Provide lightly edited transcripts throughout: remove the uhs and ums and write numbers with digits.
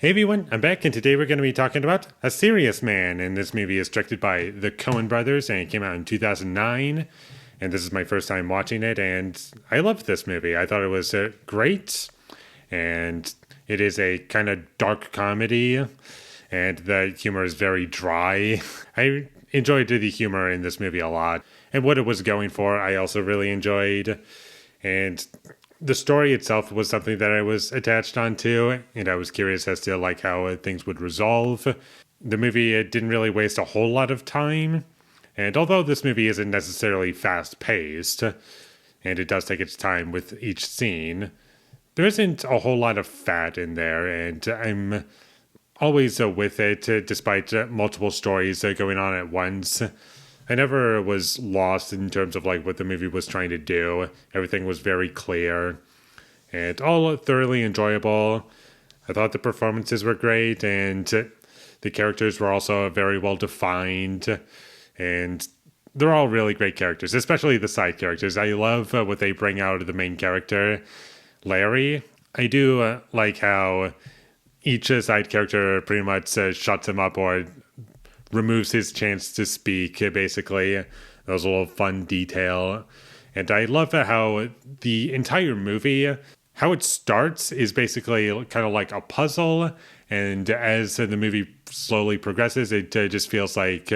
Hey everyone, I'm back, and today we're going to be talking about A Serious Man. And this movie is directed by the Coen brothers, and it came out in 2009. And this is my first time watching it, and I loved this movie. I thought it was great, and it is a kind of dark comedy, and the humor is very dry. I enjoyed the humor in this movie a lot, and what it was going for, I also really enjoyed. And the story itself was something that I was attached onto, and I was curious as to like how things would resolve. The movie it didn't really waste a whole lot of time, and although this movie isn't necessarily fast paced, and it does take its time with each scene, there isn't a whole lot of fat in there, and I'm always with it despite multiple stories going on at once. I never was lost in terms of like what the movie was trying to do. Everything was very clear and all thoroughly enjoyable. I thought the performances were great, and the characters were also very well defined, and they're all really great characters, especially the side characters. I love what they bring out of the main character, Larry. I do like how each side character pretty much shuts him up or removes his chance to speak, basically. That was a little fun detail. And I love how the entire movie, how it starts is basically kind of like a puzzle. And as the movie slowly progresses, it just feels like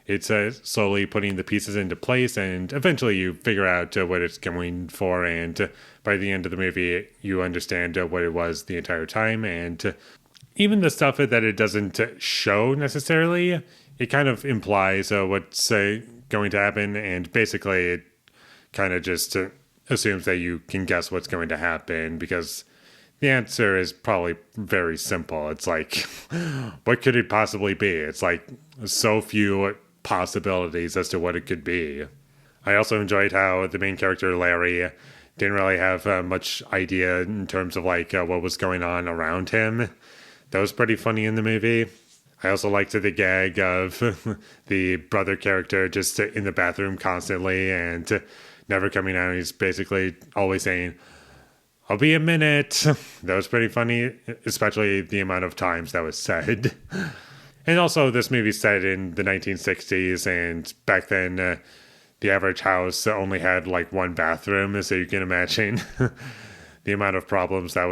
it's slowly putting the pieces into place. And eventually you figure out what it's going for. And by the end of the movie, you understand what it was the entire time. And even the stuff that it doesn't show necessarily, it kind of implies what's going to happen, and basically it kind of just assumes that you can guess what's going to happen, because the answer is probably very simple. It's like, what could it possibly be? It's like so few possibilities as to what it could be. I also enjoyed how the main character, Larry, didn't really have much idea in terms of like what was going on around him. That was pretty funny in the movie. I also liked the gag of the brother character just in the bathroom constantly and never coming out. He's basically always saying, "I'll be a minute." That was pretty funny, especially the amount of times that was said. And also, this movie's set in the 1960s, and back then, the average house only had like one bathroom, so you can imagine the amount of problems that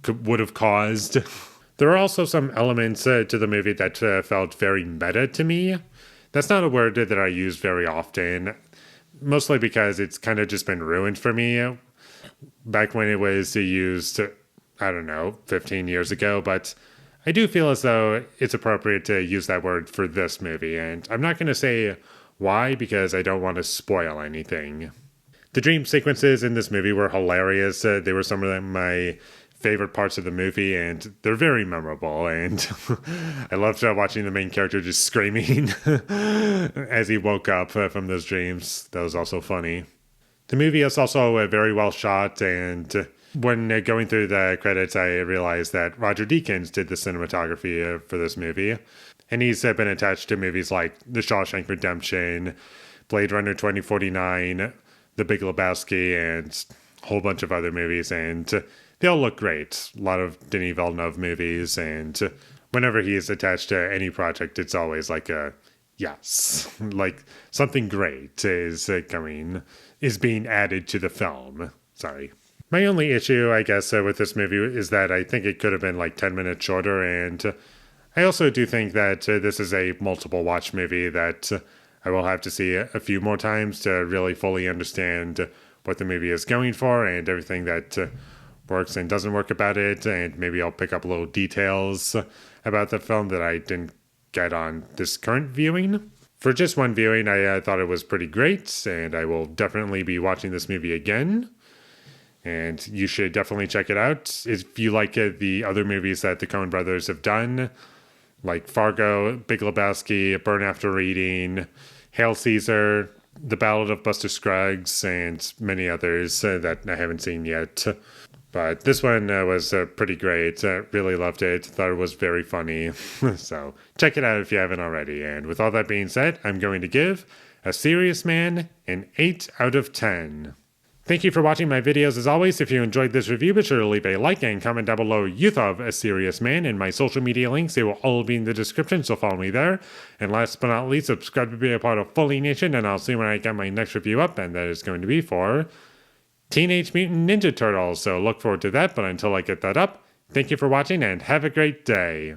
would have caused. There are also some elements to the movie that felt very meta to me. That's not a word that I use very often, mostly because it's kind of just been ruined for me back when it was used, I don't know, 15 years ago. But I do feel as though it's appropriate to use that word for this movie, and I'm not going to say why because I don't want to spoil anything. The dream sequences in this movie were hilarious. They were some of my favorite parts of the movie, and they're very memorable, and I loved watching the main character just screaming as he woke up from those dreams. That was also funny. The movie is also very well shot, and when going through the credits, I realized that Roger Deakins did the cinematography for this movie, and he's been attached to movies like The Shawshank Redemption, Blade Runner 2049, The Big Lebowski, and a whole bunch of other movies, and they all look great. A lot of Denis Villeneuve movies, and whenever he is attached to any project, it's always like a yes, like something great is being added to the film. Sorry. My only issue, I guess, with this movie is that I think it could have been like 10 minutes shorter, and I also do think that this is a multiple watch movie that I will have to see a few more times to really fully understand what the movie is going for and everything that works and doesn't work about it, and maybe I'll pick up little details about the film that I didn't get on this current viewing. For just one viewing, I thought it was pretty great, and I will definitely be watching this movie again, and you should definitely check it out. If you like the other movies that the Coen brothers have done, like Fargo, Big Lebowski, Burn After Reading, Hail Caesar, The Ballad of Buster Scruggs, and many others that I haven't seen yet. But this one was pretty great. Really loved it. Thought it was very funny. So check it out if you haven't already. And with all that being said, I'm going to give A Serious Man an 8 out of 10. Thank you for watching my videos as always. If you enjoyed this review, be sure to leave a like and comment down below you thought of A Serious Man, and my social media links, they will all be in the description, so follow me there. And last but not least, subscribe to be a part of Foley Nation, and I'll see when I get my next review up, and that is going to be for Teenage Mutant Ninja Turtles. So look forward to that, but until I get that up, thank you for watching and have a great day.